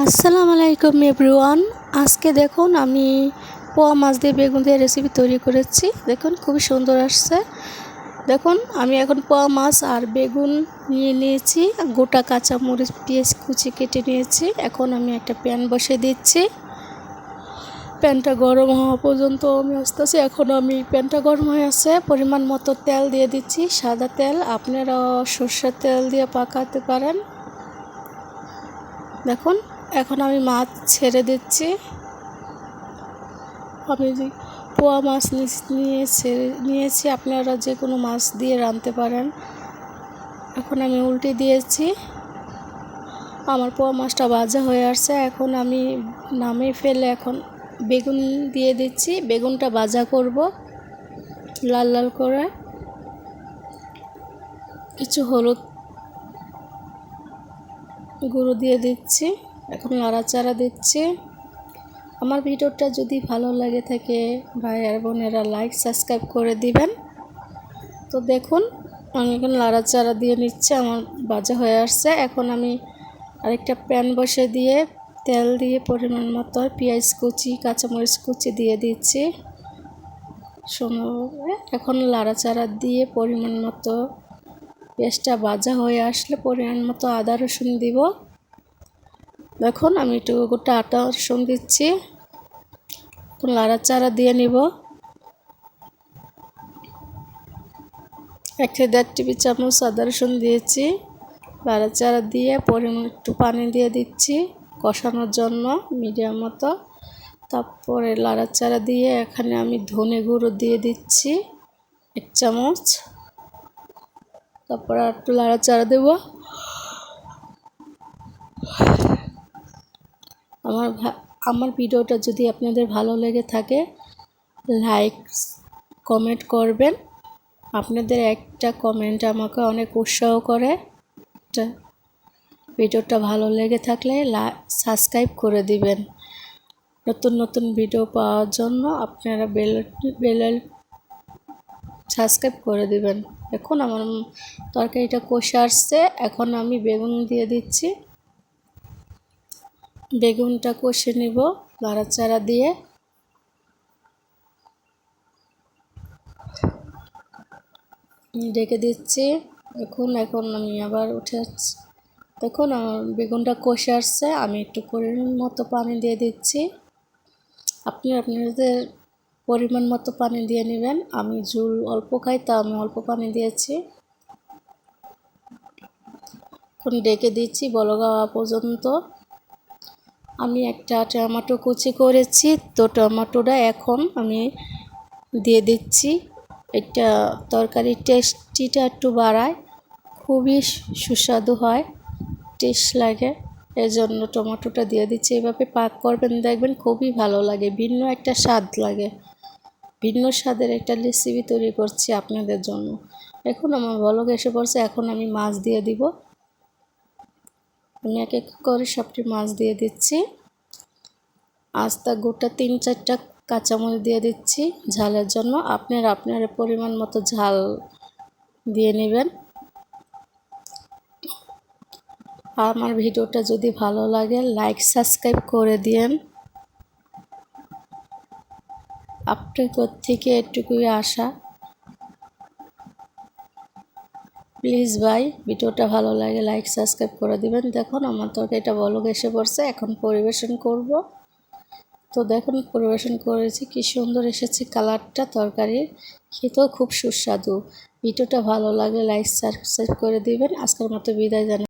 আসসালামু আলাইকুম এভরিওয়ান। আজকে দেখুন আমি পোয়া মাছ দিয়ে বেগুন দিয়ে রেসিপি তৈরি করেছি। দেখুন খুবই সুন্দর আসছে। দেখুন আমি এখন পোয়া মাছ আর বেগুন নিয়ে নিয়েছি, গোটা কাঁচামরিচ পেঁয়াজ কুচি কেটে নিয়েছি। এখন আমি একটা প্যান বসিয়ে দিচ্ছি। প্যানটা গরম হওয়া পর্যন্ত আমি আসতেছি। এখন আমি প্যানটা গরম হয়ে আছে, পরিমাণ মতো তেল দিয়ে দিচ্ছি, সাদা তেল। আপনারা সরষের তেল দিয়ে পাকাতে পারেন। দেখুন এখন আমি মাছ ছেড়ে দিচ্ছি। আমি পোয়া মাছ নিয়েছি, আপনারা যে কোনো মাছ দিয়ে রাঁধতে পারেন। এখন আমি উল্টে দিয়েছি। আমার পোয়া মাছটা ভাজা হয়ে আসছে। এখন আমি নামিয়ে ফেলে এখন বেগুন দিয়ে দিচ্ছি। বেগুনটা ভাজা করব লাল লাল করে। কিছু হলুদ গুঁড়ো দিয়ে দিচ্ছি। এখন নাড়াচাড়া দিচ্ছি। আমার ভিডিওটা যদি ভালো লাগে থাকে ভাই আর বোনেরা লাইক সাবস্ক্রাইব করে দিবেন। তো দেখুন আমি এখন নাড়াচাড়া দিয়ে নিচ্ছি। আমার ভাজা হয়ে আসছে। এখন আমি আরেকটা প্যান বসে দিয়ে তেল দিয়ে পরিমাণ মতো পেঁয়াজ কুচি কাঁচামরিচ কুচি দিয়ে দিচ্ছি। এখন নাড়াচাড়া দিয়ে পরিমাণ মতো পেঁয়াজটা ভাজা হয়ে আসলে পরিমাণ মতো আদা রসুন দিব। দেখুন আমি একটু গোটা আদা রসুন দিচ্ছি। নাড়াচাড়া দিয়ে নিব। 1-1.5 টেবিল চামচ আদা রসুন দিয়েছি। নাড়াচাড়া দিয়ে পরিমাণ একটু পানি দিয়ে দিচ্ছি কষানোর জন্য মিডিয়াম মতো। তারপরে নাড়াচাড়া দিয়ে এখানে আমি ধনে গুঁড়ো দিয়ে দিচ্ছি 1 চামচ। তারপর একটু নাড়াচাড়া দেব। আমার ভিডিওটা যদি আপনাদের ভালো লেগে থাকে লাইক কমেন্ট করবেন। আপনাদের একটা কমেন্ট আমাকে অনেক উৎসাহ করে। ভিডিওটা ভালো লেগে থাকলে সাবস্ক্রাইব করে দিবেন। নতুন নতুন ভিডিও পাওয়ার জন্য আপনারা বেল সাবস্ক্রাইব করে দিবেন। এখন আমার তরকারিটা কষে আসছে। এখন আমি বেগুন দিয়ে দিচ্ছি। বেগুনটা কষে নিব নাড়াচাড়া দিয়ে। ঢেকে দিচ্ছি। এখন আমি আবার উঠে আসছি। দেখুন আমার বেগুনটা কষে আসছে। আমি একটু পরিমাণ মতো পানি দিয়ে দিচ্ছি। আপনাদের পরিমাণ মতো পানি দিয়ে নেবেন। আমি ঝোল অল্প খাই, তা আমি অল্প পানি দিয়েছি। এখন ঢেকে দিচ্ছি বলক হওয়া পর্যন্ত। আমি একটা টমেটো কুচি করেছি, তো টমেটোটা এখন আমি দিয়ে দিচ্ছি। এটা তরকারির টেস্টিটা একটু বাড়ায়, খুবই সুস্বাদু হয়, টেস্ট লাগে। এর জন্য টমেটোটা দিয়ে দিচ্ছি। এভাবে পাক করবেন, দেখবেন খুবই ভালো লাগে, ভিন্ন একটা স্বাদ লাগে। ভিন্ন স্বাদের একটা রেসিপি তৈরি করছি আপনাদের জন্য। এখন আমার বলক এসে পড়ছে। এখন আমি মাছ দিয়ে দিব। আমি এক এক করে সবটি মাছ দিয়ে দিচ্ছি। আস্তা গোটা 3-4টা কাঁচামরিচ দিয়ে দিচ্ছি ঝালের জন্য। আপনার পরিমাণ মতো ঝাল দিয়ে নেবেন। আমার ভিডিওটা যদি ভালো লাগে লাইক সাবস্ক্রাইব করে দিন। আপনার থেকে এটুকুই আশা। প্লিজ ভাই ভিডিওটা ভালো লাগে লাইক সাবস্ক্রাইব করে দিবেন। দেখুন আমার তরকারিটা বলক এসে পড়ছে। এখন পরিবেশন করব। তো দেখুন পরিবেশন করেছি, কি সুন্দর এসেছে কালারটা তরকারির, খেতেও খুব সুস্বাদু। ভিডিওটা ভালো লাগলে লাইক সাবস্ক্রাইব করে দিবেন। আজকের মতো বিদায় জানাই।